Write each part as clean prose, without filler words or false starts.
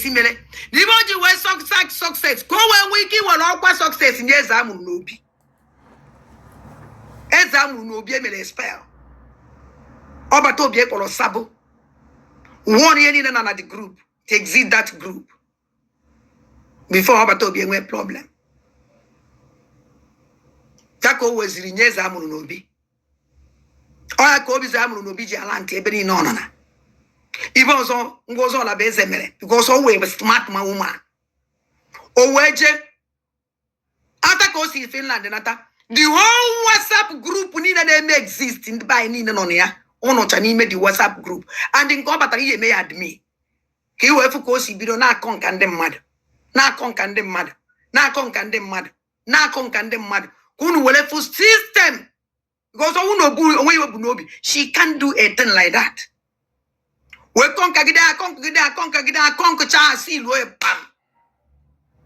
mere n'ime oji wee success ka o wee nwee ike iwere ọkwa success nye eze amụrụ n'obi eze amụrụ n'obi emere spell ọbata obi ekpọrọ sabo one ihe niile na the group to exit that group before ọbata obi enwe problem ka o weziri nye eze amụrụ n'obi ọya ka obi eze amụrụ n'obi ji ala ntị ebe niile ọ nọ na ibe ọzọ ngwa ọzọ ọla bụ eze mere because o wee smart ma woman o wee je ata ka o si Finland nata the whole WhatsApp group niile na-eme exist ndị be niile nọ na ya ụnọcha n'ime the WhatsApp group and nke ọ batara ihe eme ya admin ka i wee fụ ka o si bido na-akọ nka ndị mmadụ na-akọ nka ndị mmadụ na-akọ nka ndị mmadụ na-akọ nka ndị mmadụ ka unu were fụ system because onwe iwe bụ n'obi she can't do a thing like that. We conquer pam.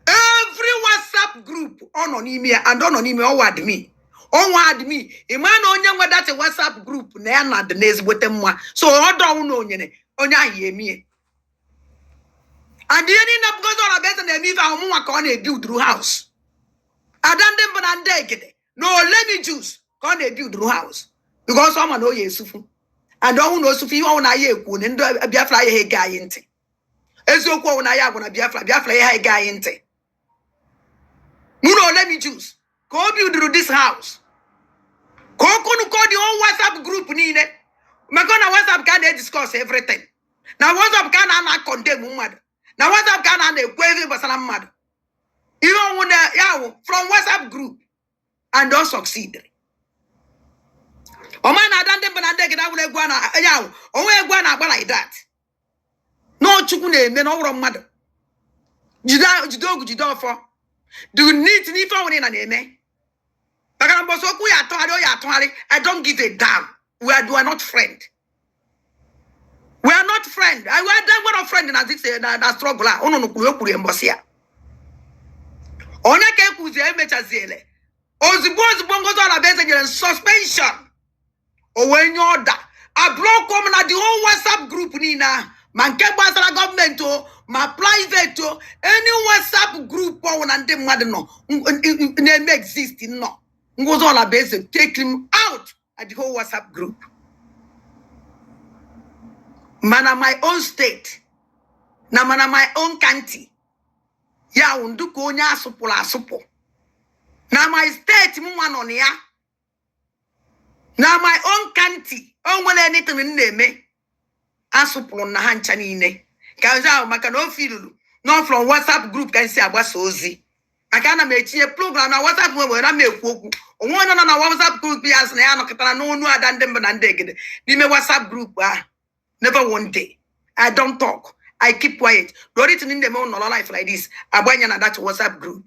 Every WhatsApp group on me and on me or me. On me. A man on young that a WhatsApp group na the names with them. So I don't know onya ye me. And the ending up goes on a better than me on a build through house. I don't them but I'm dead. No, let me choose. Can a build through house. Because someone know yesufu. And don't know if you own a year, and Biafra a guy in te. Ezoko na ya gonna Biafra a guy in te. No, let me choose. Go build through this house. Go call the whole WhatsApp group nine. Magona WhatsApp can they discuss everything. Now WhatsApp can I condemn woman. Now WhatsApp can I quave basalam mad. You don't want from WhatsApp group and don't succeed. Oh man, I don't think I will go like that. No chukune, men over mother. Jidog for. Do you need to need for in a name? I don't give a damn. We are not friend. We are not friend. I was not friend in this struggle. Oh no, Mbosia. Ona ke kuze mechazele. Ozibos bongos all a suspension. Or when you order, I block come na the whole WhatsApp group nina. Man ke basala government to my private to any WhatsApp group or and them mother no name exist no. Ngozi all Orabueze take him out at the whole WhatsApp group. Man my own state. Na man my own county. Ya unduko onya asupo. Na my state mu one on ya. Now my own county, when anything in name, asupon na hancha niile. Kaza makano feel no from WhatsApp group can say about sozi. I can't make a program na WhatsApp when I make woku. One on WhatsApp group as na no katana no than them and deged. Ni me WhatsApp group never one day. I don't talk. I keep quiet. Don't it in the moon life like this. I buy that WhatsApp group.